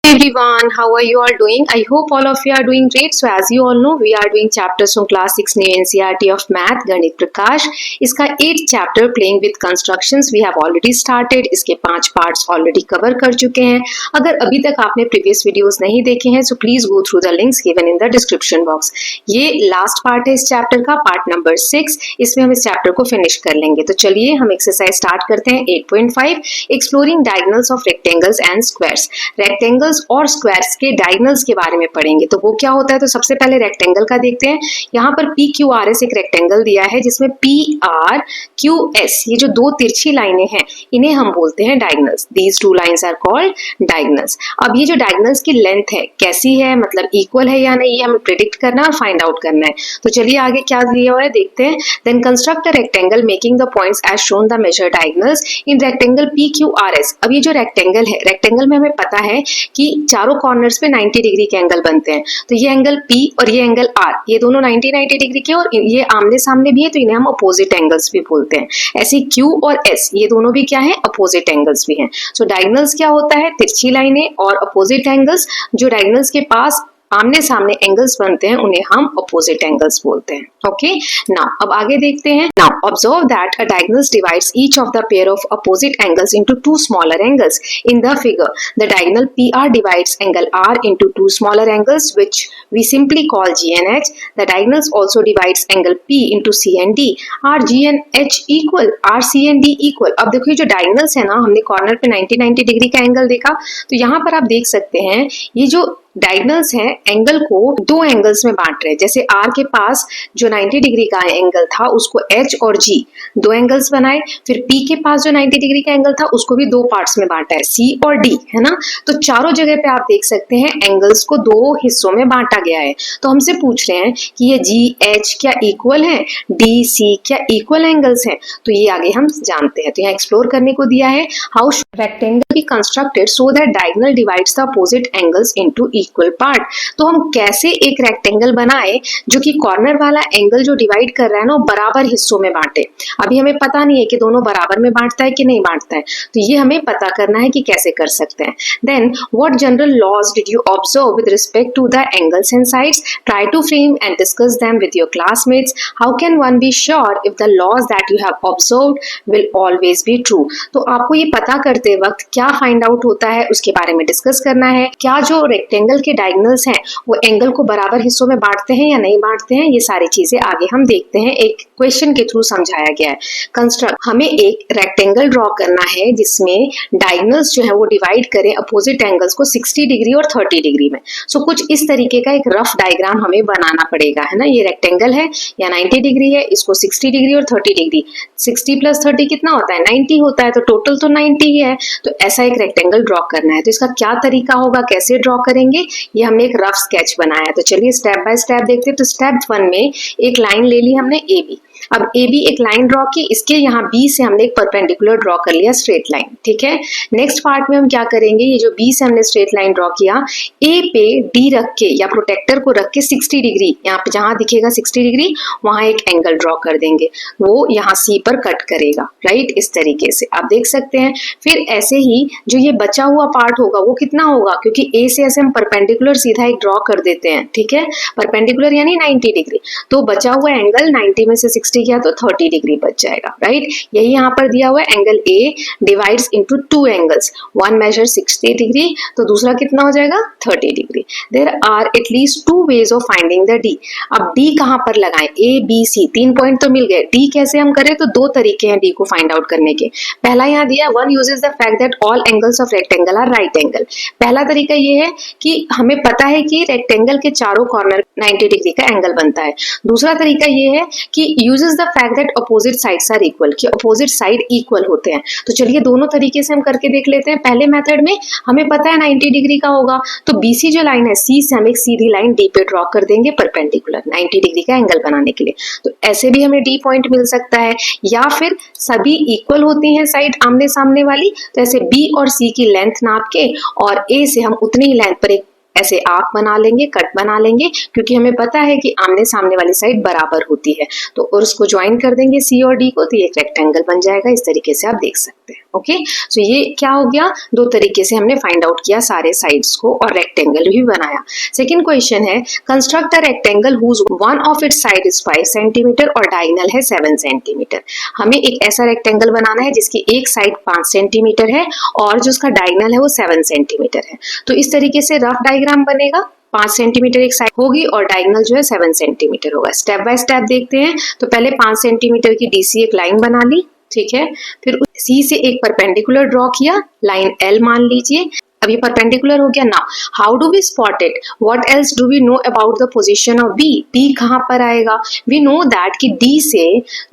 Everyone, how are you all doing? I hope all of you are doing great. So as you all know, we are doing chapters from class 6 new NCERT of math गणित प्रकाश. इसका 8th chapter playing with constructions we have already started. इसके 5 parts already cover कर चुके हैं. अगर अभी तक आपने previous videos नहीं देखे हैं so please go through the links given in the description box. ये last part है इस chapter का, part number 6. इसमें हम इस chapter को finish कर लेंगे. तो चलिए हम exercise start करते हैं 8.5 exploring diagonals of rectangles and squares. Rectangles और स्क्वायर्स के डायगोनल्स के बारे में पढ़ेंगे. तो वो क्या होता है, तो सबसे पहले रेक्टेंगल का देखते हैं. यहाँ पर पी क्यू आर एस एक रेक्टेंगल दिया है जिसमें पी आर क्यू एस ये जो दो तिरछी लाइनें हैं इन्हें हम बोलते हैं diagonals. These two lines are called diagonals. अब ये जो डायगोनल्स की लेंथ है कैसी है, मतलब इक्वल है या नहीं, ये हमें प्रिडिक्ट करना और फाइंड आउट करना है. तो चलिए आगे क्या दिया हुआ है देखते हैं. Then construct a rectangle making the points as shown the measure diagonals in rectangle P Q R S. अब ये जो रेक्टेंगल है, रेक्टेंगल में हमें पता है कि चारों कॉर्नर्स पे 90 डिग्री के एंगल बनते हैं. तो ये एंगल P और ये एंगल R ये दोनों 90 डिग्री के और ये आमने सामने भी है तो इन्हें हम अपोजिट एंगल्स भी बोलते हैं. ऐसे Q और S ये दोनों भी क्या है, अपोजिट एंगल्स भी हैं. सो डायगोनल्स क्या होता है, तिरछी लाइनें और अपोजिट एंगल्स. जो डायगोनल्स के पास आमने सामने एंगल्स बनते हैं उन्हें हम अपोजिट एंगल्स बोलते हैं. ओके, नाउ अब आगे देखते हैं. Now observe that a diagonals divides each of the pair of opposite angles into two smaller angles. In the figure the diagonal PR divides angle R into two smaller angles which we simply call G and H. The diagonals also divides angle P into C and D. R G and H equal, R C and D equal. अब देखो ये जो diagonals है ना, हमने corner पे 90 degree का angle देखा. तो यहाँ पर आप देख सकते हैं ये जो डायगोनल्स हैं एंगल को दो एंगल्स में बांट रहे हैं. जैसे R के पास जो 90 डिग्री का एंगल था उसको H और G दो एंगल्स बनाए. फिर P के पास जो 90 डिग्री का एंगल था उसको भी दो पार्ट्स में बांटा है, C और D, है ना. तो चारों जगह पे आप देख सकते हैं एंगल्स को दो हिस्सों में बांटा गया है. तो हमसे पूछ रहे हैं कि ये GH क्या इक्वल है, DC क्या इक्वल एंगल्स हैं. तो ये आगे हम जानते हैं. तो यहाँ एक्सप्लोर करने को दिया है how rectangle be constructed so that diagonal divides the opposite angles into equal part. तो हम कैसे एक रेक्टेंगल बनाए जो कि कॉर्नर वाला एंगल जो डिवाइड कर रहा है ना बराबर हिस्सों में बांटे. अभी हमें पता नहीं है कि दोनों बराबर में बांटता है कि नहीं बांटता है, तो ये हमें पता करना है कि कैसे कर सकते हैं. Then what general laws did you observe with respect to the angles and sides. Try to frame and discuss them with your classmates. How can one be sure if the laws that you have observed will always be true. तो आपको ये पता करते वक्त क्या find out होता है उसके बारे में डिस्कस करना है. क्या जो रेक्टेंगल के डायगोनल्स हैं वो एंगल को बराबर हिस्सों में बांटते हैं या नहीं बांटते हैं, ये सारी चीजें आगे हम देखते हैं. एक क्वेश्चन के थ्रू समझाया गया है. कंस्ट्रक्ट, हमें एक रेक्टेंगल ड्रॉ करना है जिसमें डायगोनल्स जो है वो डिवाइड करें अपोजिट एंगल्स को 60 डिग्री और 30 डिग्री में. सो कुछ इस तरीके का एक रफ डायग्राम हमें बनाना पड़ेगा, है ना. ये रेक्टेंगल है या 90 डिग्री है, इसको 60 डिग्री और 30 डिग्री, 60 प्लस 30 कितना होता है, 90 होता है. तो टोटल तो 90 ही है. तो ऐसा एक रेक्टेंगल ड्रॉ करना है. तो इसका क्या तरीका होगा, कैसे ड्रॉ करेंगे, ये हमने एक रफ स्केच बनाया है. तो चलिए स्टेप बाय स्टेप देखते हैं. तो स्टेप 1 में एक लाइन ले ली हमने AB. अब AB एक लाइन ड्रॉ की, इसके यहाँ B से हमने एक परपेंडिकुलर ड्रॉ कर लिया स्ट्रेट लाइन. ठीक है. नेक्स्ट पार्ट में हम क्या करेंगे, ये जो B से हमने स्ट्रेट लाइन ड्रॉ किया A पे D रख के या प्रोटेक्टर को रख के 60 डिग्री यहाँ पे जहां दिखेगा 60 डिग्री वहां एक एंगल ड्रॉ कर देंगे. वो यहाँ C पर कट करेगा. राइट, इस तरीके से आप देख सकते हैं. फिर ऐसे ही जो ये बचा हुआ पार्ट होगा वो कितना होगा, क्योंकि A से ऐसे हम परपेंडिकुलर सीधा एक ड्रॉ कर देते हैं. ठीक है, परपेंडिकुलर यानी 90 डिग्री. तो बचा हुआ एंगल 90 में से 60 किया तो 30 डिग्री बच जाएगा. राइट, यही यहाँ पर दिया हुआ है. Angle A divides into two angles, one measure 60 degree तो दूसरा कितना हो जाएगा 30 degree. There are at least two ways of finding the D. अब D कहाँ पर लगाएं, A B C, 3 पॉइंट तो मिल गए. D कैसे हम करें, तो दो तरीके हैं D को फाइंड आउट करने के. पहला यहाँ दिया, one uses the fact that all angles of rectangle are right angle. पहला तरीका ये है कि हमें पता है कि रेक्टेंगल के चारों कॉर्नर 90 डिग्री का एंगल बनता है. दूसरा तरीका ये है कि uses the fact that opposite sides are equal, कि अपोजिट साइड इक्वल होते हैं. तो चलिए दोनों तरीके से हम करके देख लेते हैं. पहले मेथड में हमें पता है 90 डिग्री का होगा, तो BC जो लाइन है C से हम एक सीधी लाइन D पे ड्रॉ कर देंगे परपेंडिकुलर 90 डिग्री का एंगल बनाने के लिए. तो ऐसे भी हमें D पॉइंट मिल सकता है. या फिर सभी इक्वल होती हैं साइड आमने सामने वाली, तो ऐसे B और C की लेंथ नाप के और A से हम उतनी ही लेंथ पर एक ऐसे आर्क बना लेंगे, कट बना लेंगे, क्योंकि हमें पता है कि आमने सामने वाली साइड बराबर होती है. तो और उसको ज्वाइन कर देंगे C और D को, तो ये एक रेक्टेंगल बन जाएगा. इस तरीके से आप देख सकते हैं. ओके, सो ये क्या हो गया, दो तरीके से हमने फाइंड आउट किया सारे साइड्स को और रेक्टेंगल भी बनाया। सेकंड क्वेश्चन है construct a rectangle whose one of its side is 5 centimetre और डायगोनल है 7 सेंटीमीटर। हमें एक ऐसा रेक्टेंगल बनाना है जिसकी एक साइड 5 सेंटीमीटर है और जो उसका डायगोनल है वो 7 सेंटीमीटर है। तो इस तरीके से रफ डायग्राम बनेगा, 5 सेंटीमीटर एक साइड होगी और डायगोनल जो है 7 सेंटीमीटर होगा। स्टेप बाय स्टेप देखते हैं। तो पहले 5 सेंटीमीटर की डीसी एक लाइन बना ली, ठीक है, फिर सी से एक परपेंडिकुलर ड्रॉ किया, लाइन एल मान लीजिए। अब ये परपेंडिकुलर हो गया। Now how do we spot it, what else do we know about the position of B, B कहां पर आएगा, वी नो दैट कि डी से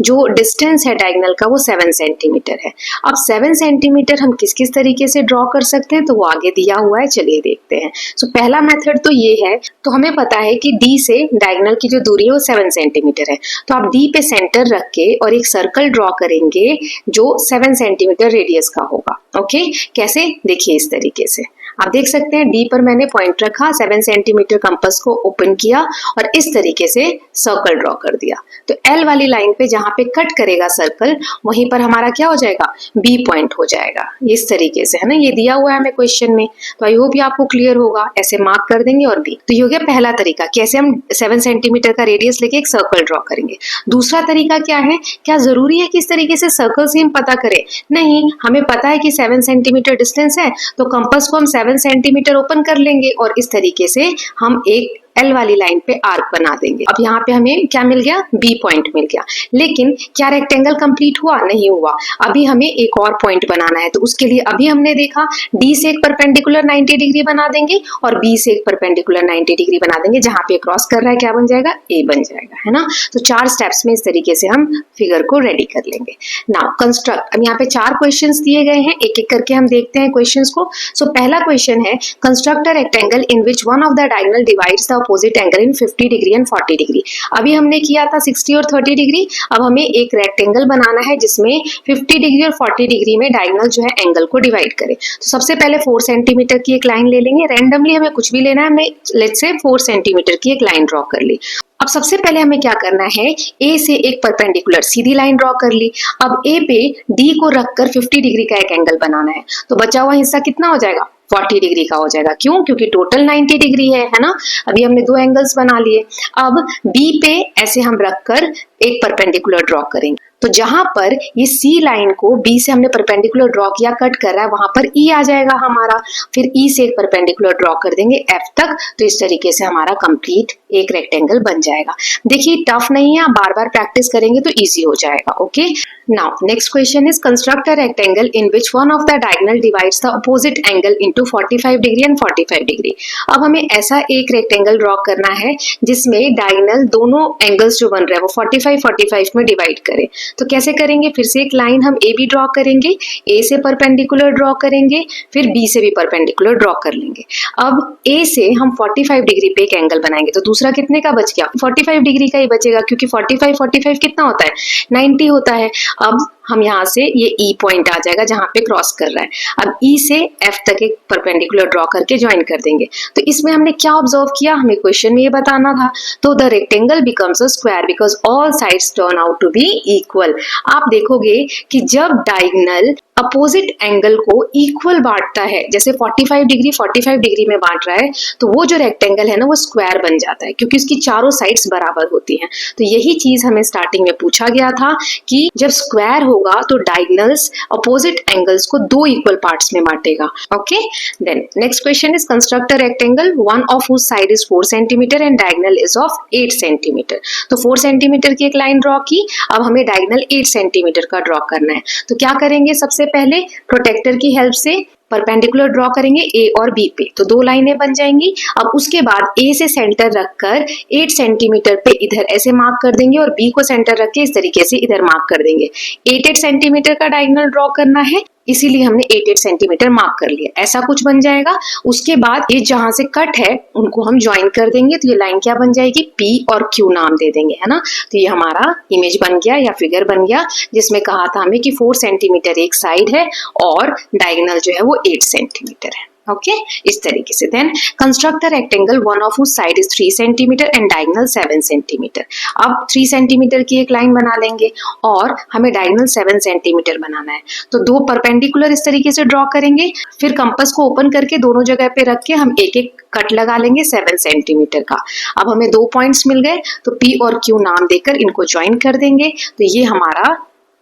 जो डिस्टेंस है डायगोनल का वो 7 सेंटीमीटर है। अब 7 सेंटीमीटर हम किस किस तरीके से ड्रॉ कर सकते हैं, तो वो आगे दिया हुआ है, चलिए देखते हैं। सो पहला मेथड तो ये है, तो हमें पता है कि डी से डायगोनल की जो दूरी है वो 7 सेंटीमीटर है, तो आप डी पे सेंटर रख के और एक सर्कल ड्रॉ करेंगे जो 7 सेंटीमीटर रेडियस का होगा। ओके, कैसे, देखिए इस तरीके से आप देख सकते हैं, डी पर मैंने पॉइंट रखा, 7 सेंटीमीटर कंपास को ओपन किया और इस तरीके से सर्कल ड्रॉ कर दिया। तो एल वाली लाइन पे जहां पे कट करेगा सर्कल वहीं पर हमारा क्या हो जाएगा, बी पॉइंट हो जाएगा, इस तरीके से, है ना, ये दिया हुआ है हमें क्वेश्चन में। तो आई होप ये आपको क्लियर होगा, ऐसे मार्क कर देंगे और बी। तो ये हो गया पहला तरीका, कैसे हम 7 सेंटीमीटर का रेडियस लेके एक सर्कल ड्रॉ करेंगे। दूसरा तरीका क्या है, क्या जरूरी है कि इस तरीके से सर्कल से हम पता करें, नहीं, हमें पता है कि 7 सेंटीमीटर डिस्टेंस है तो कंपास को हम 7 सेंटीमीटर ओपन कर लेंगे और इस तरीके से हम एक एल वाली लाइन पे आर्क बना देंगे। अब यहाँ पे हमें क्या मिल गया, बी पॉइंट मिल गया। लेकिन क्या रेक्टेंगल कंप्लीट हुआ, नहीं हुआ, अभी हमें एक और पॉइंट बनाना है। तो उसके लिए अभी हमने देखा डी से एक परपेंडिकुलर 90 डिग्री बना देंगे और बी से एक परपेंडिकुलर 90 डिग्री बना देंगे, जहां पे क्रॉस कर रहा है क्या बन जाएगा, ए बन जाएगा, है ना। तो 4 स्टेप्स में इस तरीके से हम फिगर को रेडी कर लेंगे। नाउ कंस्ट्रक्ट, अब यहाँ पे 4 क्वेश्चंस दिए गए हैं, एक एक करके हम देखते हैं क्वेश्चंस को। सो पहला क्वेश्चन है construct a rectangle in which one of the diagonal divides the opposite angle in 50 degree and 40 degree. अभी हमने किया था 60 और 30 डिग्री, अब हमें एक रेक्टेंगल बनाना है जिसमें 50 डिग्री और 40 डिग्री में डायगोनल जो है एंगल को डिवाइड करे। तो सबसे पहले 4 सेंटीमीटर की एक लाइन ले लेंगे, रैंडमली हमें कुछ भी लेना है, हमने लेट्स से 4 सेंटीमीटर की एक लाइन ड्रॉ कर ली। अब सबसे पहले हमें क्या करना है, ए से एक परपेंडिकुलर सीधी लाइन ड्रॉ कर ली। अब ए पे डी को रखकर 50 डिग्री का एक एंगल बनाना है, तो बचा हुआ हिस्सा कितना हो जाएगा, 40 डिग्री का हो जाएगा। क्यों, क्योंकि टोटल 90 डिग्री है ना। अभी हमने 2 एंगल्स बना लिए। अब बी पे ऐसे हम रखकर एक परपेंडिकुलर ड्रॉ करेंगे। तो जहां पर ये सी लाइन को बी से हमने परपेंडिकुलर ड्रॉ किया, कट कर रहा है, वहां पर ई आ जाएगा हमारा। फिर ई से एक परपेंडिकुलर ड्रॉ कर देंगे एफ तक, तो इस तरीके से हमारा कंप्लीट एक रेक्टेंगल बन जाएगा। देखिए टफ नहीं है, आप बार बार प्रैक्टिस करेंगे तो इजी हो जाएगा। Okay, now next question is construct a rectangle in which one of the diagonal divides the opposite angle into 45 degree and 45 degree. अब हमें ऐसा एक रेक्टेंगल ड्रॉ करना है जिसमें डायगोनल दोनों एंगल्स जो बन रहे हैं वो 45 में डिवाइड करें। तो कैसे करेंगे, फिर से एक लाइन हम ए बी ड्रॉ करेंगे, ए से परपेंडिकुलर ड्रॉ करेंगे, फिर बी से भी परपेंडिकुलर ड्रॉ कर लेंगे। अब ए से हम 45 डिग्री पे एक एंगल बनाएंगे, तो दूसरा कितने का बच गया, 45 डिग्री का ही बचेगा, क्योंकि 45 कितना होता है, 90 होता है। अब हम यहाँ से ये ई पॉइंट आ जाएगा जहां पे क्रॉस कर रहा है। अब ई से एफ तक एक परपेंडिकुलर ड्रॉ करके ज्वाइन कर देंगे। तो इसमें हमने क्या ऑब्जर्व किया, हमें क्वेश्चन में ये बताना था। तो the rectangle becomes a square because all sides turn out to be equal. आप देखोगे कि जब डायगोनल अपोजिट एंगल को इक्वल बांटता है, जैसे 45 डिग्री में बांट रहा है, तो वो जो रेक्टेंगल है ना वो स्क्वायर बन जाता है, क्योंकि उसकी चारों साइड्स बराबर होती हैं। तो यही चीज हमें स्टार्टिंग में पूछा गया था कि जब स्क्वायर होगा तो डायगोनल्स अपोजिट एंगल्स को 2 इक्वल पार्ट्स में बांटेगा। Okay, then next question is construct a rectangle one of whose side is 4 centimetre and diagonal is of 8 centimetre. तो 4 सेंटीमीटर की एक लाइन ड्रॉ की, अब हमें डायगोनल 8 सेंटीमीटर का ड्रॉ करना है। तो क्या करेंगे, सबसे पहले प्रोटेक्टर की हेल्प से परपेंडिकुलर ड्रॉ करेंगे ए और बी पे, तो 2 लाइनें बन जाएंगी। अब उसके बाद ए से सेंटर रखकर 8 सेंटीमीटर पे इधर ऐसे मार्क कर देंगे और बी को सेंटर रख के इस तरीके से इधर मार्क कर देंगे। 8 सेंटीमीटर का डायगोनल ड्रॉ करना है, इसीलिए हमने 8 सेंटीमीटर मार्क कर लिया। ऐसा कुछ बन जाएगा। उसके बाद ये जहां से कट है उनको हम ज्वाइन कर देंगे, तो ये लाइन क्या बन जाएगी, पी और क्यू नाम दे देंगे, है ना। तो ये हमारा इमेज बन गया या फिगर बन गया, जिसमें कहा था हमें कि 4 सेंटीमीटर एक साइड है और डायगोनल जो है वो 8 सेंटीमीटर है। ओके इस तरीके से। Then construct a rectangle one of whose side is 3 centimetre and diagonal 7 centimetre. अब 3 सेंटीमीटर की एक लाइन बना लेंगे और हमें डायगोनल 7 सेंटीमीटर बनाना है, तो दो परपेंडिकुलर इस तरीके से ड्रॉ करेंगे, फिर कंपास को ओपन करके दोनों जगह पे रख के हम एक एक कट लगा लेंगे 7 सेंटीमीटर का। अब हमें 2 पॉइंट्स मिल गए, तो P और Q नाम देकर इनको ज्वाइन कर देंगे, तो ये हमारा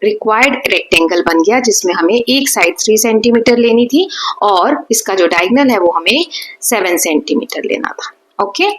रिक्वायर्ड रेक्टेंगल बन गया, जिसमें हमें एक साइड 3 सेंटीमीटर लेनी थी और इसका जो डायगोनल है वो हमें 7 सेंटीमीटर लेना था। ओके,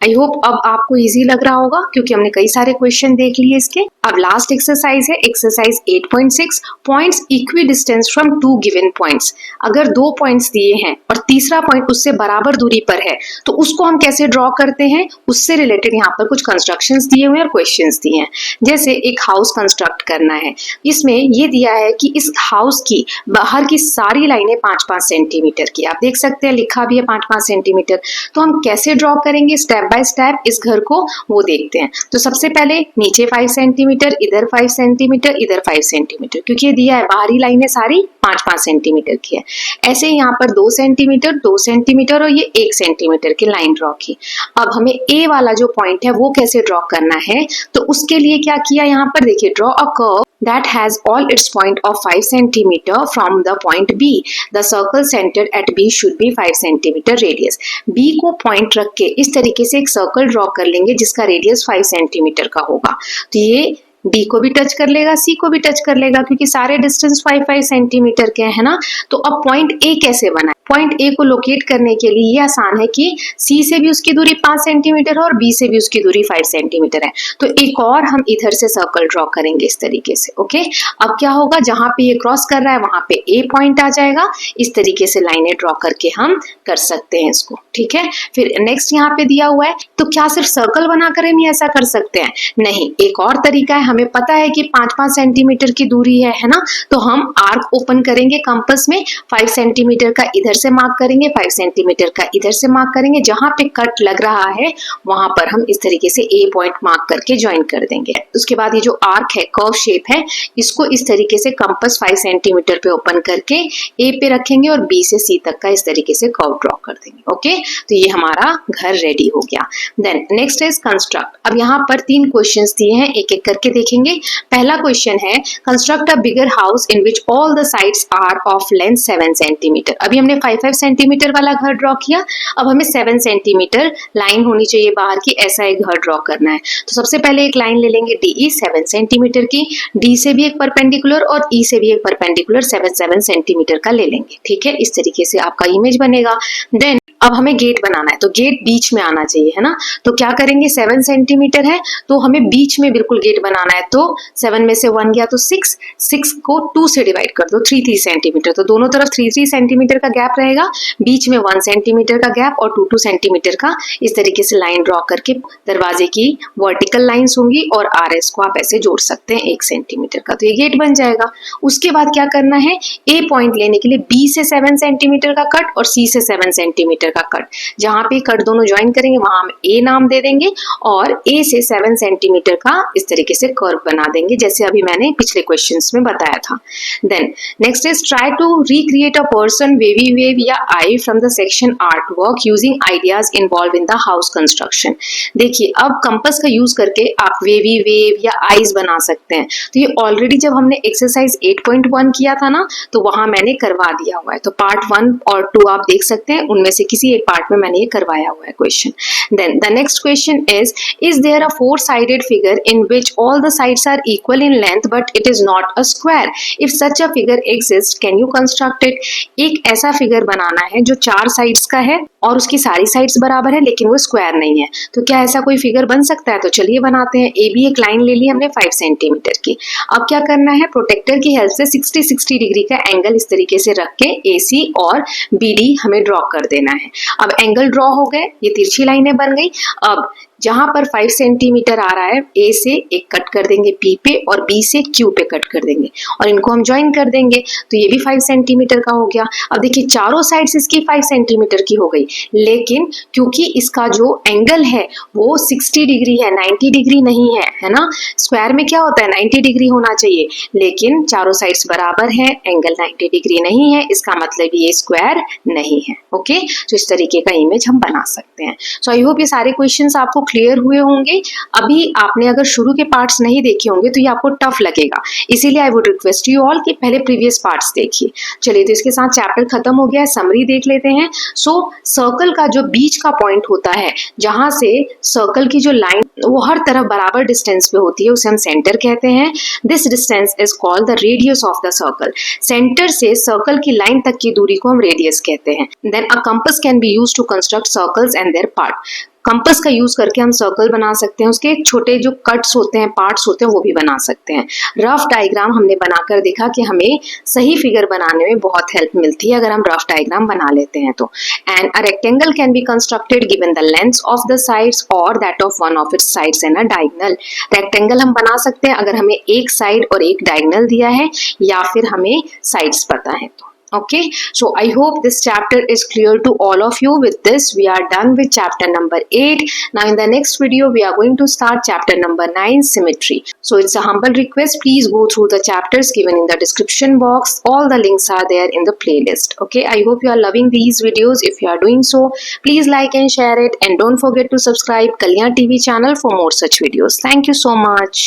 आई होप अब आपको इजी लग रहा होगा क्योंकि हमने कई सारे क्वेश्चन देख लिए इसके। अब लास्ट एक्सरसाइज है exercise 8.6 points equi distance from 2 given points. अगर 2 पॉइंट्स दिए हैं और तीसरा पॉइंट उससे बराबर दूरी पर है तो उसको हम कैसे ड्रॉ करते हैं, उससे रिलेटेड यहाँ पर कुछ कंस्ट्रक्शंस दिए हुए हैं और क्वेश्चंस दिए हैं। जैसे एक हाउस कंस्ट्रक्ट करना है, इसमें ये दिया है कि इस हाउस की बाहर की सारी लाइनें 5-5 सेंटीमीटर की, आप देख सकते हैं लिखा भी है 5-5 सेंटीमीटर। तो हम कैसे ड्रॉ करेंगे स्टेप बाय स्टेप इस घर को, वो देखते हैं। तो सबसे पहले नीचे 5 सेंटीमीटर, इधर 5 सेंटीमीटर, इधर 5 सेंटीमीटर, क्योंकि ये दिया है बाहरी लाइनें सारी 5-5 सेंटीमीटर की है। ऐसे यहाँ पर 2 सेंटीमीटर, 2 सेंटीमीटर और ये 1 सेंटीमीटर की लाइन ड्रॉ की। अब हमें ए वाला जो पॉइंट है वो कैसे ड्रॉ करना है, तो उसके लिए क्या किया यहाँ पर देखिए, draw a curve that has all its point of 5 centimeter from the point B. The circle centered at B should be 5 centimeter radius. B को पॉइंट रख के इस तरीके से एक सर्कल ड्रॉ कर लेंगे जिसका रेडियस 5 सेंटीमीटर का होगा। तो ये D को भी टच कर लेगा, C को भी टच कर लेगा, क्योंकि सारे डिस्टेंस 5-5 सेंटीमीटर के है ना। तो अब पॉइंट A कैसे बना? पॉइंट ए को लोकेट करने के लिए ये आसान है कि सी से भी उसकी दूरी 5 सेंटीमीटर है और बी से भी उसकी दूरी 5 सेंटीमीटर है। तो एक और हम इधर से सर्कल ड्रॉ करेंगे इस तरीके से। ओके, अब क्या होगा, जहां पे ये क्रॉस कर रहा है वहां पे ए पॉइंट आ जाएगा। इस तरीके से लाइनें ड्रॉ करके हम कर सकते हैं इसको, ठीक है। फिर नेक्स्ट यहाँ पे दिया हुआ है, तो क्या सिर्फ सर्कल बनाकर हम ऐसा कर सकते हैं? नहीं, एक और तरीका है। हमें पता है कि 5-5 सेंटीमीटर की दूरी है ना, तो हम आर्क ओपन करेंगे कंपास में, 5 सेंटीमीटर का इधर से मार्क करेंगे, 5 सेंटीमीटर का इधर से मार्क करेंगे, जहां पे कट लग रहा है वहां पर हम इस तरीके से ए पॉइंट मार्क करके ज्वाइन कर देंगे। उसके बाद ये जो आर्क है, कर्व शेप है, इसको इस तरीके से कंपास 5 सेंटीमीटर पे ओपन करके ए पे रखेंगे और बी से सी तक का इस तरीके से कर्व ड्रॉ कर देंगे। ओके, तो ये हमारा घर रेडी हो गया। Then next is construct. अब यहाँ पर 3 क्वेश्चंस दिए हैं, एक एक करके देखेंगे। पहला क्वेश्चन है construct a bigger house in which all the sides are of length 7 centimetre. अभी हमने 5 सेंटीमीटर वाला घर ड्रॉ किया, अब हमें 7 सेंटीमीटर लाइन होनी चाहिए बाहर की, ऐसा एक घर ड्रॉ करना है। तो सबसे पहले एक लाइन ले लेंगे DE 7 सेंटीमीटर की, D से भी एक परपेंडिकुलर और E से भी एक परपेंडिकुलर 7 सेंटीमीटर का ले लेंगे, ठीक है। इस तरीके से आपका इमेज बनेगा। देन अब हमें गेट बनाना है, तो गेट बीच में आना चाहिए, है ना। तो क्या करेंगे, 7 सेंटीमीटर है तो हमें बीच में बिल्कुल गेट बनाना है। तो 7 में से 1 गया तो 6 को 2 से डिवाइड कर दो, 3 सेंटीमीटर। तो दोनों तरफ 3 सेंटीमीटर का गैप रहेगा, बीच में 1 सेंटीमीटर का गैप और 2 सेंटीमीटर का। इस तरीके से लाइन ड्रॉ करके दरवाजे की वर्टिकल लाइंस होंगी और RS को आप ऐसे जोड़ सकते हैं 1 सेंटीमीटर का, तो ये गेट बन जाएगा। उसके बाद क्या करना है, ए पॉइंट लेने के लिए B से 7 सेंटीमीटर का कट और C से 7 सेंटीमीटर का कट, जहां पे कट दोनों ज्वाइन करेंगे वहां हम A नाम दे देंगे और A से 7 सेंटीमीटर का इस तरीके से कर्व बना देंगे, जैसे अभी मैंने पिछले क्वेश्चंस में बताया था। Then next is try to recreate a person wavy wave या I from the section art work using ideas involve in the house construction. देखिए, अब कंपास का यूज करके आप वेवी वेव या आईज बना सकते हैं। तो ये ऑलरेडी जब हमने एक्सरसाइज 8.1 किया था ना, तो वहां मैंने करवा दिया हुआ है। तो पार्ट 1 और 2 आप देख सकते हैं, उनमें से किसी एक पार्ट में मैंने ये करवाया हुआ है question. Then the next question is there a 4-sided figure in which all the sides are equal in length but it is not a square? If such a figure exists, can you construct it? एक ऐसा figure बनाना है जो 4 sides का है और उसकी सारी sides बराबर है लेकिन वो स्क्वायर नहीं है। तो क्या ऐसा कोई फिगर बन सकता है? तो चलिए बनाते हैं। ए बी एक लाइन ले ली हमने 5 सेंटीमीटर की। अब क्या करना है, प्रोटेक्टर की हेल्प से 60 डिग्री का एंगल इस तरीके से रख के AC और BD हमें ड्रॉ कर देना है। अब एंगल ड्रॉ हो गए, ये तिरछी लाइनें बन गई। अब जहां पर 5 सेंटीमीटर आ रहा है ए से एक कट कर देंगे पी पे और बी से क्यू पे कट कर देंगे और इनको हम ज्वाइन कर देंगे, तो ये भी 5 सेंटीमीटर का हो गया। अब देखिए चारों साइड्स इसकी 5 सेंटीमीटर की हो गई, लेकिन क्योंकि इसका जो एंगल है वो 60 डिग्री है, 90 डिग्री नहीं है, है ना। स्क्वायर में क्या होता है 90 डिग्री होना चाहिए, लेकिन चारों साइड्स बराबर है, एंगल 90 डिग्री नहीं है, इसका मतलब ये स्क्वायर नहीं है। ओके, तो इस तरीके का इमेज हम बना सकते हैं। सो आई होप ये सारे क्वेश्चंस आपको क्लियर हुए होंगे। अभी आपने अगर शुरू के पार्ट्स नहीं देखे होंगे तो ये आपको टफ लगेगा, इसीलिए I would request you all कि पहले प्रीवियस पार्ट्स देखिए। चलिए, तो इसके साथ चैप्टर खत्म हो गया, समरी देख लेते हैं। सो सर्कल का जो बीच का पॉइंट होता है, जहां से सर्कल की जो लाइन वो हर तरफ बराबर डिस्टेंस पे होती है, उसे हम सेंटर कहते हैं। This distance is called the radius of the circle. Centre से सर्कल की लाइन तक की दूरी को हम रेडियस कहते हैं। Then a compass can be used to construct circles and their part. Compass का यूज करके हम सर्कल बना सकते हैं, उसके छोटे जो कट्स होते हैं, पार्ट्स होते हैं, वो भी बना सकते हैं। रफ डायग्राम हमने बनाकर देखा कि हमें सही फिगर बनाने में बहुत हेल्प मिलती है अगर हम रफ डायग्राम बना लेते हैं तो। And a rectangle can be constructed given the length of the sides और that of one of its sides and a diagonal. Rectangle हम बना सकते हैं अगर हमें एक साइड और एक डायगोनल दिया है या फिर हमें साइड्स पता है तो। Okay, so I hope this chapter is clear to all of you. With this we are done with chapter number 8. Now in the next video we are going to start chapter number 9, symmetry. So it's a humble request, please go through the chapters given in the description box. All the links are there in the playlist. Okay, I hope you are loving these videos. If you are doing so, please like and share it, and don't forget to subscribe Kalyan TV channel for more such videos. Thank you so much.